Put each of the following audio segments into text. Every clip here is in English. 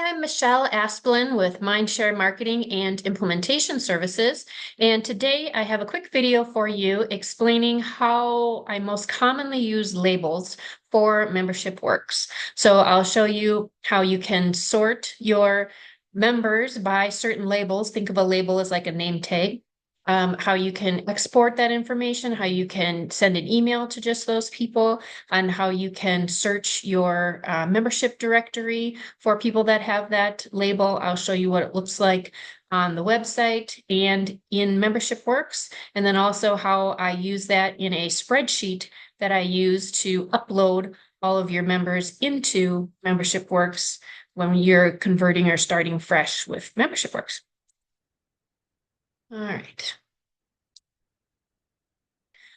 Hi, I'm Michelle Asplin with Mindshare Marketing and Implementation Services. And today I have a quick video for you explaining how I most commonly use labels for membership works. So I'll show you how you can sort your members by certain labels. Think of a label as like a name tag. How you can export that information, how you can send an email to just those people, and how you can search your membership directory for people that have that label. I'll show you what it looks like on the website and in Membership Works, and then also how I use that in a spreadsheet that I use to upload all of your members into Membership Works when you're converting or starting fresh with Membership Works. All right.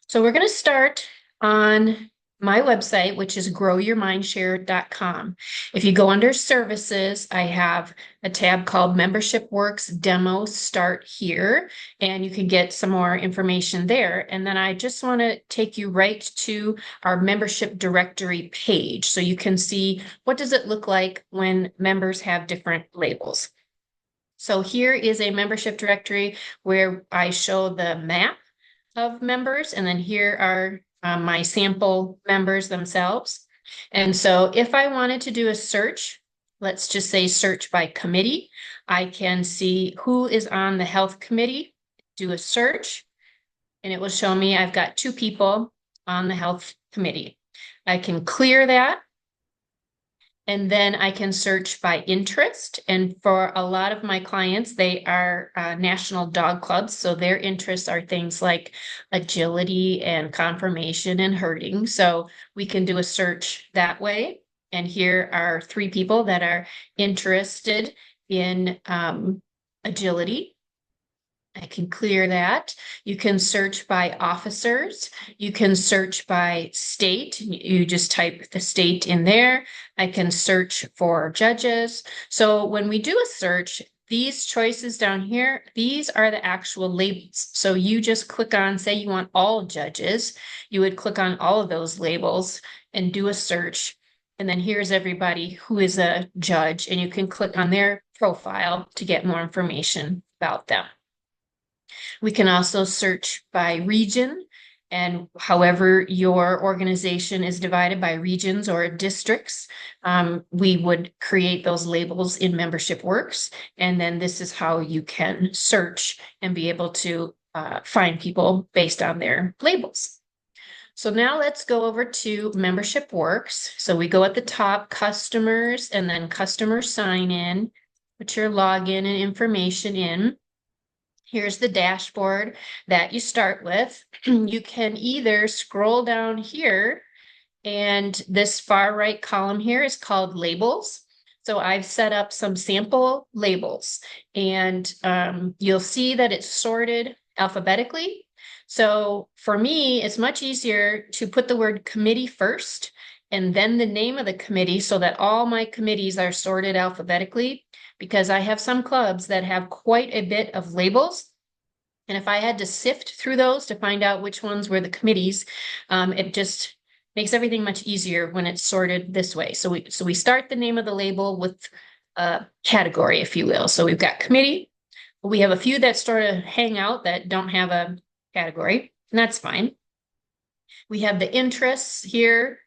So we're going to start on my website, which is growyourmindshare.com. If you go under services, I have a tab called Membership Works Demo Start Here, and you can get some more information there. And then I just want to take you right to our membership directory page so you can see what does it look like when members have different labels. So here is a membership directory where I show the map of members, and then here are my sample members themselves. And so if I wanted to do a search, let's just say search by committee, I can see who is on the health committee, do a search, and it will show me I've got 2 people on the health committee. I can clear that. And then I can search by interest. And for a lot of my clients, they are national dog clubs. So their interests are things like agility and conformation and herding. So we can do a search that way. And here are 3 people that are interested in agility. I can clear that. You can search by officers. You can search by state. You just type the state in there. I can search for judges. So when we do a search, these choices down here, these are the actual labels. So you just click on, say you want all judges, you would click on all of those labels and do a search. And then here's everybody who is a judge, and you can click on their profile to get more information about them. We can also search by region, and however your organization is divided by regions or districts, we would create those labels in Membership Works. And then this is how you can search and be able to find people based on their labels. So now let's go over to Membership Works. So we go at the top, customers, and then customer sign in, put your login and information in. Here's the dashboard that you start with. You can either scroll down here, and this far right column here is called labels. So I've set up some sample labels, and you'll see that it's sorted alphabetically. So for me, it's much easier to put the word committee first and then the name of the committee so that all my committees are sorted alphabetically, because I have some clubs that have quite a bit of labels. And if I had to sift through those to find out which ones were the committees, it just makes everything much easier when it's sorted this way. So we start the name of the label with a category, if you will. So we've got committee. We have a few that sort of hang out that don't have a category, and that's fine. We have the interests here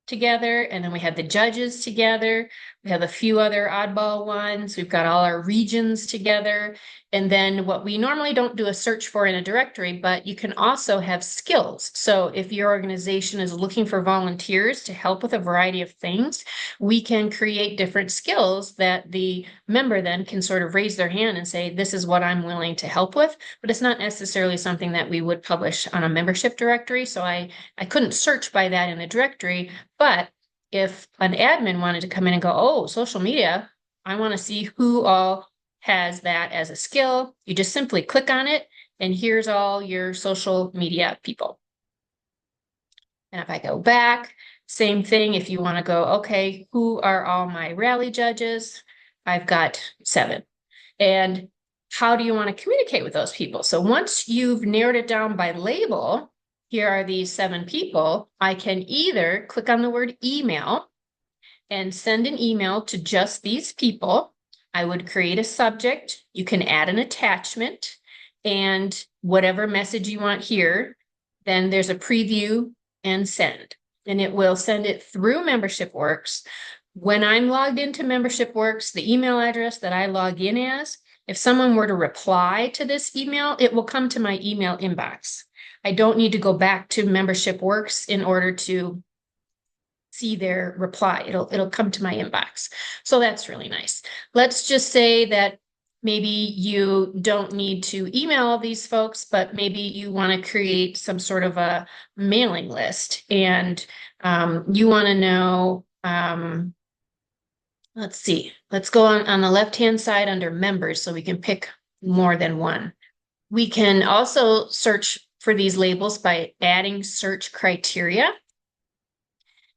together, and then we have the judges together. We have a few other oddball ones. We've got all our regions together. And then what we normally don't do a search for in a directory, but you can also have skills. So if your organization is looking for volunteers to help with a variety of things, we can create different skills that the member then can sort of raise their hand and say, this is what I'm willing to help with. But it's not necessarily something that we would publish on a membership directory. So I couldn't search by that in the directory. But if an admin wanted to come in and go, oh, social media, I want to see who all has that as a skill, you just simply click on it, and here's all your social media people. And if I go back, same thing. If you want to go, okay, who are all my rally judges? I've got 7. And how do you want to communicate with those people? So once you've narrowed it down by label, here are these 7 people. I can either click on the word email, and send an email to just these people. I would create a subject. You can add an attachment and whatever message you want here. Then there's a preview and send, and it will send it through Membership Works. When I'm logged into Membership Works, the email address that I log in as, if someone were to reply to this email, it will come to my email inbox. I don't need to go back to Membership Works in order to see their reply. It'll come to my inbox. So that's really nice. Let's just say that maybe you don't need to email all these folks, but maybe you want to create some sort of a mailing list, and you want to know, let's see, let's go on the left-hand side under members so we can pick more than one. We can also search for these labels by adding search criteria.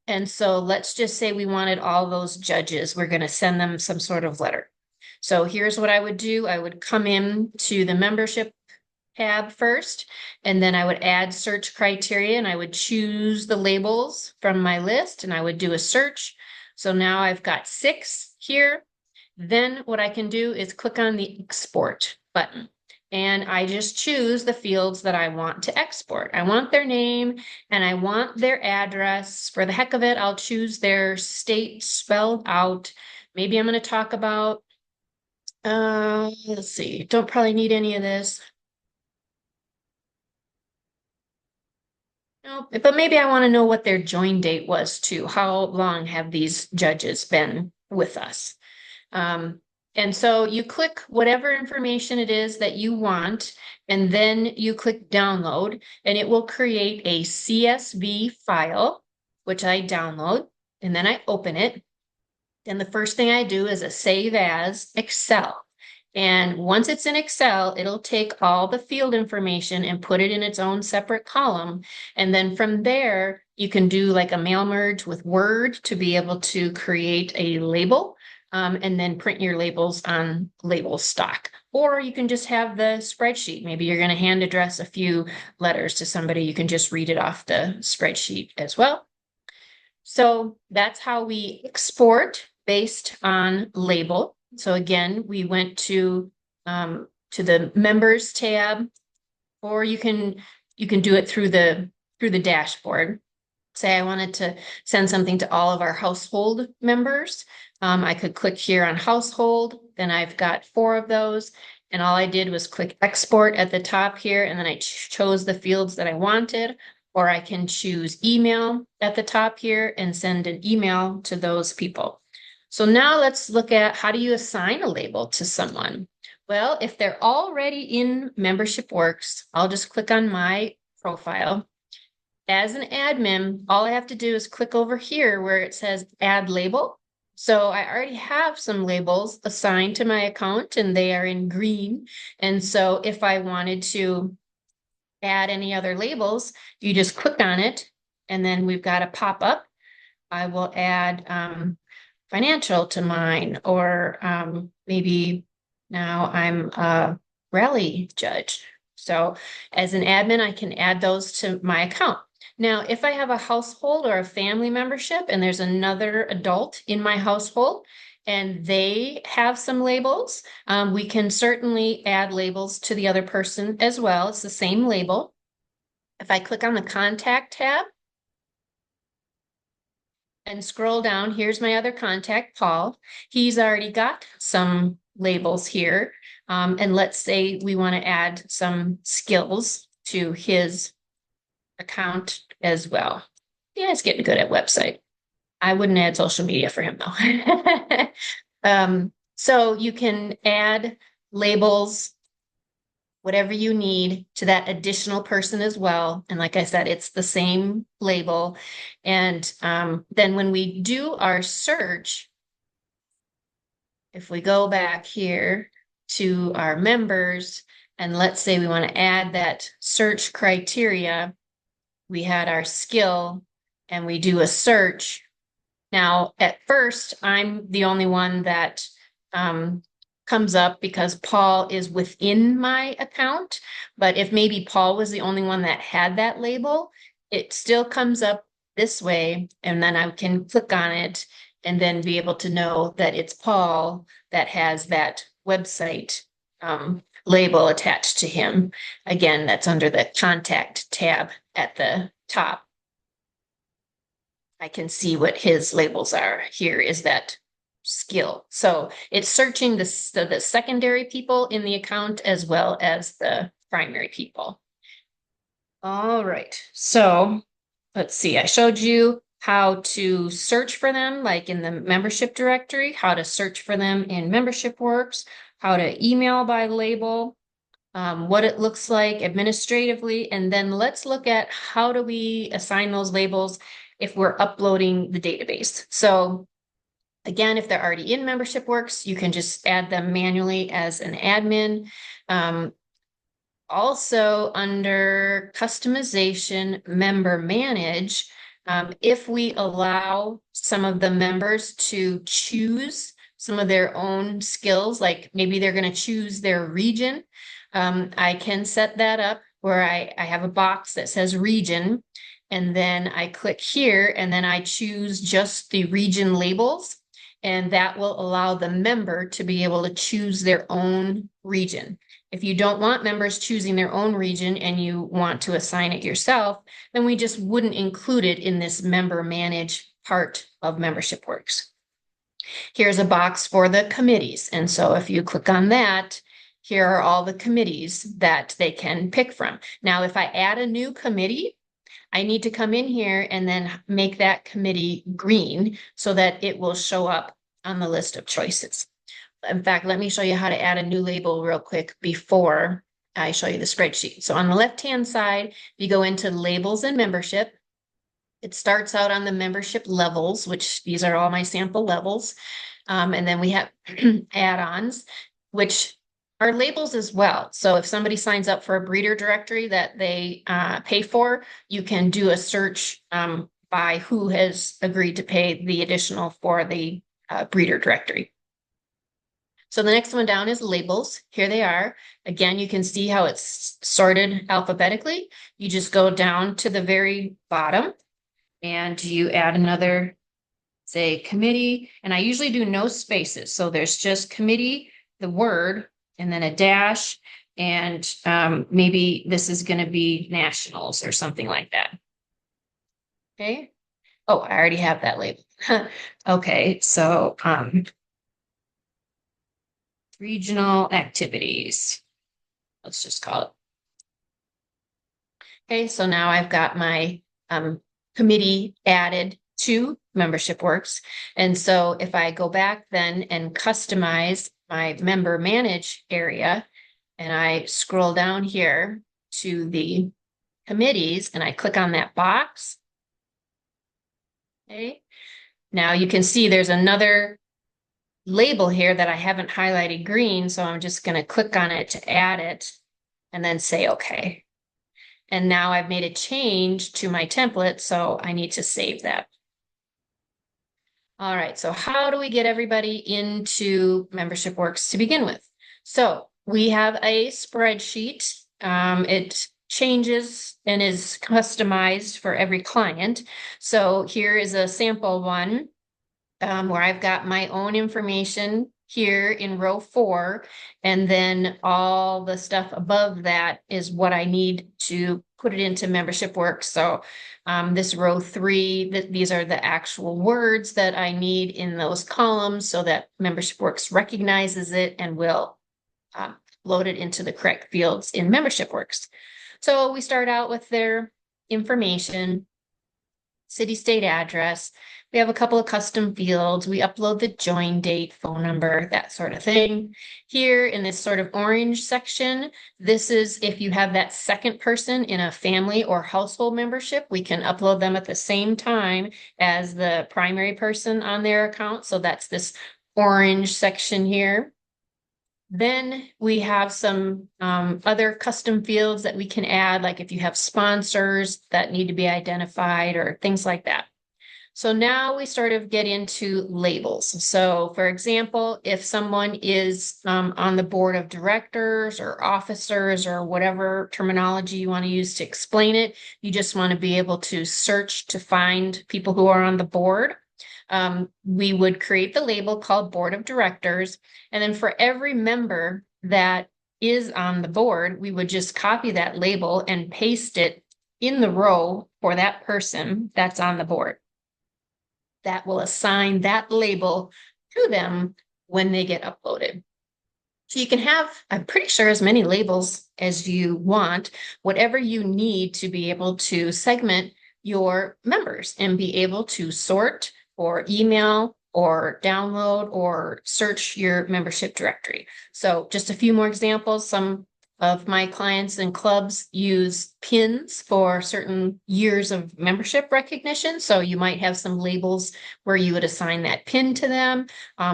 And so let's just say we wanted all those judges. We're going to send them some sort of letter. So here's what I would do. I would come in to the membership tab first, and then I would add search criteria, and I would choose the labels from my list, and I would do a search. So now I've got 6 here. Then what I can do is click on the export button. And I just choose the fields that I want to export. I want their name and I want their address. For the heck of it, I'll choose their state spelled out. Maybe I'm going to talk about, let's see, don't probably need any of this. No, but maybe I want to know what their join date was too. How long have these judges been with us? And so you click whatever information it is that you want, and then you click download, and it will create a CSV file, which I download, and then I open it. And the first thing I do is a save as Excel. And once it's in Excel, it'll take all the field information and put it in its own separate column. And then from there, you can do like a mail merge with Word to be able to create a label. And then print your labels on label stock. Or you can just have the spreadsheet. Maybe you're going to hand address a few letters to somebody. You can just read it off the spreadsheet as well. So that's how we export based on label. So again, we went to the members tab, or you can do it through the dashboard. Say I wanted to send something to all of our household members. I could click here on household, then I've got 4 of those, and all I did was click export at the top here, and then I chose the fields that I wanted, or I can choose email at the top here and send an email to those people. So now let's look at how do you assign a label to someone? Well, if they're already in Membership Works, I'll just click on my profile. As an admin, all I have to do is click over here where it says add label. So I already have some labels assigned to my account and they are in green. And so if I wanted to add any other labels, you just click on it and then we've got a pop up. I will add financial to mine, or maybe now I'm a rally judge. So as an admin, I can add those to my account. Now, if I have a household or a family membership and there's another adult in my household and they have some labels, we can certainly add labels to the other person as well. It's the same label. If I click on the contact tab and scroll down, here's my other contact, Paul. He's already got some labels here. And let's say we want to add some skills to his account as well. Yeah, it's getting good at website. I wouldn't add social media for him though. So you can add labels, whatever you need, to that additional person as well. And like I said, it's the same label. And then when we do our search, if we go back here to our members, and let's say we want to add that search criteria, we had our skill and we do a search. Now, at first, I'm the only one that comes up because Paul is within my account. But if maybe Paul was the only one that had that label, it still comes up this way. And then I can click on it and then be able to know that it's Paul that has that website label attached to him. Again, that's under the contact tab at the top. I can see what his labels are. Here is that skill. So it's searching the secondary people in the account as well as the primary people. All right, so let's see. I showed you how to search for them, like in the membership directory, how to search for them in Membership Works, how to email by label, what it looks like administratively, and then let's look at how do we assign those labels if we're uploading the database. So again, if they're already in Membership Works, you can just add them manually as an admin. Also, under customization, member manage, if we allow some of the members to choose some of their own skills, like maybe they're going to choose their region, I can set that up where I have a box that says region, and then I click here, and then I choose just the region labels, and that will allow the member to be able to choose their own region. If you don't want members choosing their own region and you want to assign it yourself, then we just wouldn't include it in this member manage part of Membership Works. Here's a box for the committees. And so if you click on that, here are all the committees that they can pick from. Now, if I add a new committee, I need to come in here and then make that committee green so that it will show up on the list of choices. In fact, let me show you how to add a new label real quick before I show you the spreadsheet. So on the left-hand side, you go into labels and membership. It starts out on the membership levels, which these are all my sample levels. And then we have add-ons, which are labels as well. So if somebody signs up for a breeder directory that they pay for, you can do a search by who has agreed to pay the additional for the breeder directory. So the next one down is labels. Here they are. Again, you can see how it's sorted alphabetically. You just go down to the very bottom and you add another, say, committee. And I usually do no spaces. So there's just committee, the word, and then a dash. And maybe this is going to be nationals or something like that. Okay. Oh, I already have that label. Okay, so regional activities. Let's just call it. Okay, so now I've got my committee added to Membership Works. And so if I go back then and customize my member manage area, and I scroll down here to the committees and I click on that box. Okay, now you can see there's another label here that I haven't highlighted green, so I'm just going to click on it to add it and then say okay. And now I've made a change to my template, so I need to save that. All right, so how do we get everybody into Membership Works to begin with? So we have a spreadsheet. It changes and is customized for every client. So here is a sample one where I've got my own information here in row 4, and then all the stuff above that is what I need to put it into Membership Works. So this row 3, these are the actual words that I need in those columns so that Membership Works recognizes it and will load it into the correct fields in Membership Works. So we start out with their information, city, state, address. We have a couple of custom fields. We upload the join date, phone number, that sort of thing. Here in this sort of orange section, this is if you have that second person in a family or household membership, we can upload them at the same time as the primary person on their account. So that's this orange section here. Then we have some other custom fields that we can add, like if you have sponsors that need to be identified or things like that. So now we sort of get into labels. So for example, if someone is on the board of directors or officers or whatever terminology you want to use to explain it, you just want to be able to search to find people who are on the board. we would create the label called Board of Directors. And then for every member that is on the board, we would just copy that label and paste it in the row for that person that's on the board. That will assign that label to them when they get uploaded. So you can have, I'm pretty sure, as many labels as you want, whatever you need to be able to segment your members and be able to sort or email or download or search your membership directory. So just a few more examples. Some of my clients and clubs use pins for certain years of membership recognition. So you might have some labels where you would assign that pin to them.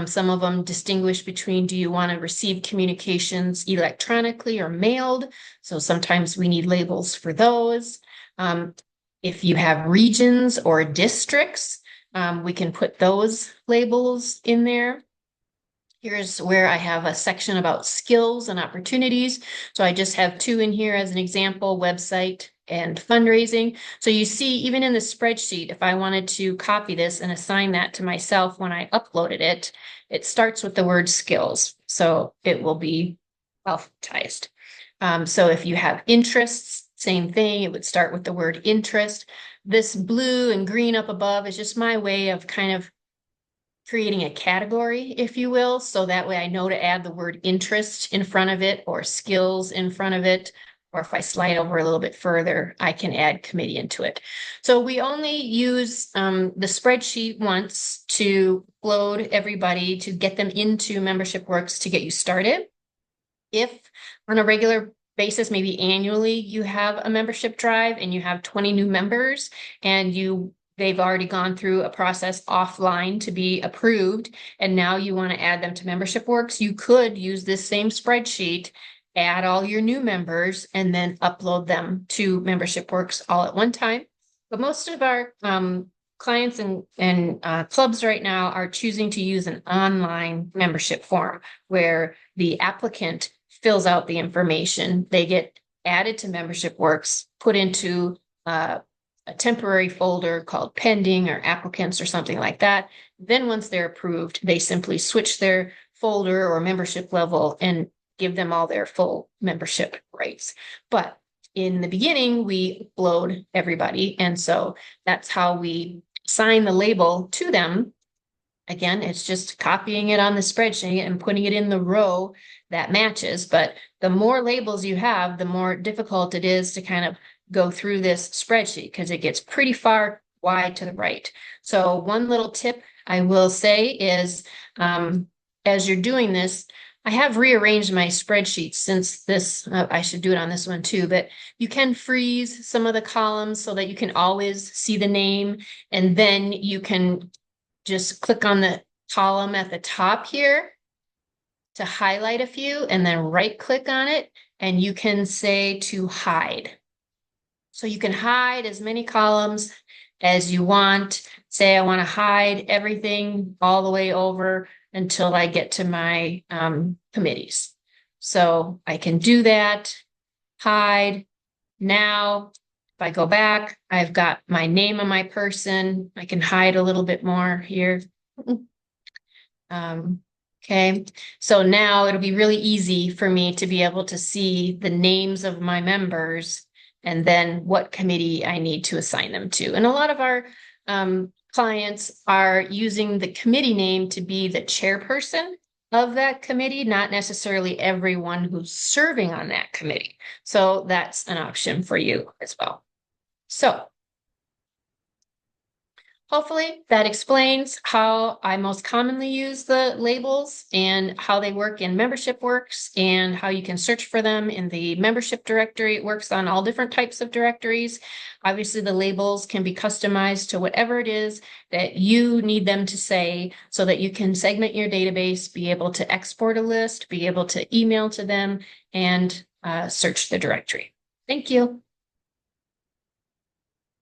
Some of them distinguish between, do you want to receive communications electronically or mailed? So sometimes we need labels for those. If you have regions or districts, we can put those labels in there. Here's where I have a section about skills and opportunities. So I just have two in here as an example: website and fundraising. So you see, even in the spreadsheet, if I wanted to copy this and assign that to myself when I uploaded it, it starts with the word skills. So it will be alphabetized. So if you have interests, same thing, it would start with the word interest. This blue and green up above is just my way of kind of creating a category, if you will. So that way I know to add the word interest in front of it or skills in front of it. Or if I slide over a little bit further, I can add committee into it. So we only use the spreadsheet once to load everybody, to get them into Membership Works to get you started. If on a regular basis, maybe annually, you have a membership drive and you have 20 new members and they've already gone through a process offline to be approved, and now you want to add them to Membership Works, you could use this same spreadsheet, add all your new members, and then upload them to Membership Works all at one time. But most of our clients and clubs right now are choosing to use an online membership form where the applicant fills out the information. They get added to Membership Works, put into a temporary folder called pending or applicants or something like that. Then once they're approved, they simply switch their folder or membership level and give them all their full membership rights. But in the beginning, we upload everybody. And so that's how we assign the label to them. Again, it's just copying it on the spreadsheet and putting it in the row that matches. But the more labels you have, the more difficult it is to kind of go through this spreadsheet because it gets pretty far wide to the right. So one little tip I will say is, as you're doing this, I have rearranged my spreadsheet since this, I should do it on this one too, but you can freeze some of the columns so that you can always see the name, and then you can just click on the column at the top here to highlight a few and then right click on it and you can say to hide. So you can hide as many columns as you want. Say I want to hide everything all the way over until I get to my committees. So I can do that, hide. Now, if I go back, I've got my name of my person. I can hide a little bit more here. Okay, so now it'll be really easy for me to be able to see the names of my members and then what committee I need to assign them to. And a lot of our clients are using the committee name to be the chairperson of that committee, not necessarily everyone who's serving on that committee. So that's an option for you as well. So hopefully that explains how I most commonly use the labels and how they work in Membership Works and how you can search for them in the membership directory. It works on all different types of directories. Obviously, the labels can be customized to whatever it is that you need them to say so that you can segment your database, be able to export a list, be able to email to them, and search the directory. Thank you.